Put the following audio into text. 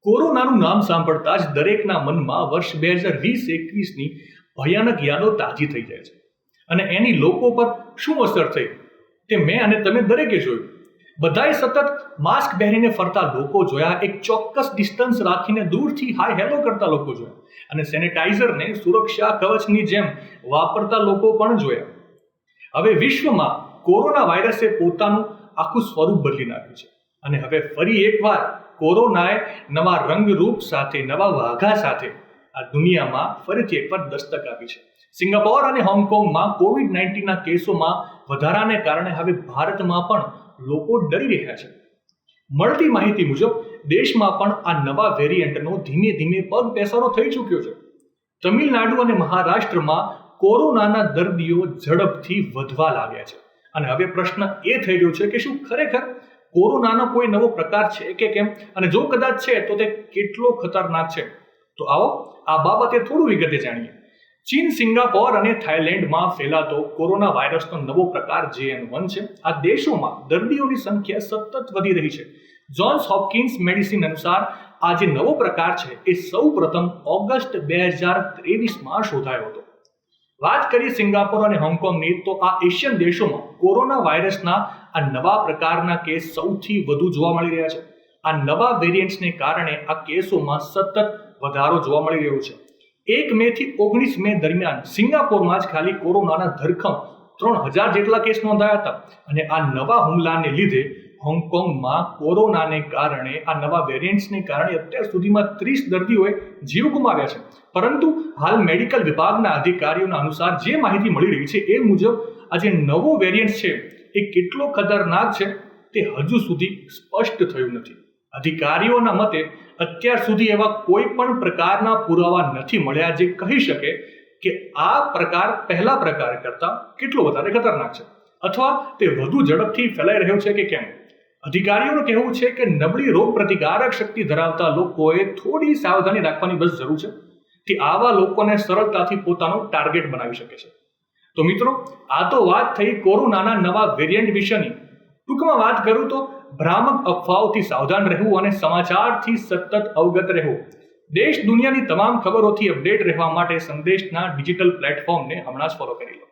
કોરોનાનું નામ સાંભળતા જ દરેકના મનમાં વર્ષ 2020-21ની ભયાનક યાદો તાજી થઈ જાય છે અને એની લોકો પર શું અસર થઈ તે મેં અને તમે દરેકે જોયું. બધાએ સતત માસ્ક પહેરીને ફરતા લોકો જોયા, એક ચોક્કસ ડિસ્ટન્સ રાખીને દૂરથી હાય હેલો કરતા લોકો જોયા અને સેનેટાઈઝરને સુરક્ષા કવચની જેમ વાપરતા લોકો પણ જોયા. હવે વિશ્વમાં કોરોના વાયરસે પોતાનું આખું સ્વરૂપ બદલી નાખ્યું છે અને હવે ફરી એકવાર કોરોનાએ નવા રંગરૂપ સાથે, નવા વાઘા સાથે આ દુનિયામાં ફરીથી એકવાર દસ્તક આપી છે. સિંગાપોર અને હોંગકોંગમાં કોવિડ-19ના કેસોમાં વધારાને કારણે હવે ભારતમાં પણ લોકો ડરી રહ્યા છે. મળતી માહિતી મુજબ દેશમાં પણ આ નવા વેરિયન્ટનો ધીમે ધીમે પગ પેસારો થઈ ચૂક્યો છે. તમિલનાડુ અને મહારાષ્ટ્રમાં કોરોનાના દર્દીઓ ઝડપથી વધવા લાગ્યા છે અને હવે પ્રશ્ન એ થઈ રહ્યો છે કે શું ખરેખર કોરોનાનો કોઈ નવો પ્રકાર છે કે કેમ, અને જો કદાચ છે તો તે કેટલો ખતરનાક છે. તો આવો આ બાબતે થોડું વિગતે જાણીએ. ચીન, સિંગાપોર અને થાઇલેન્ડમાં ફેલાતો કોરોના વાયરસનો નવો પ્રકાર JN1 છે. આ દેશોમાં દર્દીઓની સંખ્યા સતત વધી રહી છે. જોન્સ હોપકિન્સ મેડિસિન અનુસાર આ જે નવો પ્રકાર છે એ સૌ પ્રથમ ઓગસ્ટ 2023માં શોધાયો હતો. વાત કરીએ સિંગાપોર અને હોંગકોંગની, તો આ એશિયન દેશોમાં કોરોના વાયરસના આ નવા પ્રકારના કેસ સૌથી વધુ જોવા મળી રહ્યા છે. આ નવા વેરિયન્ટ્સને કારણે આ કેસોમાં સતત વધારો જોવા મળી રહ્યો છે. 1 મે થી 19 મે દરમિયાન સિંગાપોરમાં જ ખાલી કોરોનાના ધરખમ 3000 જેટલા કેસ નોંધાયા હતા અને આ નવા હુમલાને લીધે હોંગકોંગમાં કોરોનાને કારણે, આ નવા વેરિયન્ટ્સને કારણે અત્યાર સુધીમાં 30 દર્દીઓએ જીવ ગુમાવ્યા છે. પરંતુ હાલ મેડિકલ વિભાગના અધિકારીઓના અનુસાર જે માહિતી મળી રહી છે એ મુજબ આ જે નવો વેરિયન્ટ છે એ કેટલો ખતરનાક છે તે હજુ સુધી સ્પષ્ટ થયું નથી. અધિકારીઓના મતે અત્યાર સુધી એવા કોઈ પણ પ્રકારના પુરાવા નથી મળ્યા જે કહી શકે કે આ પ્રકાર પહેલા પ્રકાર કરતાં કેટલો વધારે ખતરનાક છે અથવા તે વધુ ઝડપથી ફેલાઈ રહ્યો છે કે કેમ. અધિકારીઓનું કહેવું છે કે નબળી રોગ પ્રતિકારક શક્તિ ધરાવતા લોકોએ થોડી સાવધાની રાખવાની બસ જરૂર છે. તે આવા લોકોને સરળતાથી પોતાનો ટાર્ગેટ બનાવી શકે છે. તો મિત્રો, આ તો વાત થઈ કોરોનાના નવા વેરિયન્ટ વિશેની. ટૂંકમાં વાત કરું તો ભ્રામક અફવાઓથી સાવધાન રહેવું અને સમાચારથી સતત અવગત રહેવું. દેશ દુનિયાની તમામ ખબરોથી અપડેટ રહેવા માટે સંદેશના ડિજિટલ પ્લેટફોર્મને હમણાં જ ફોલો કરી લો.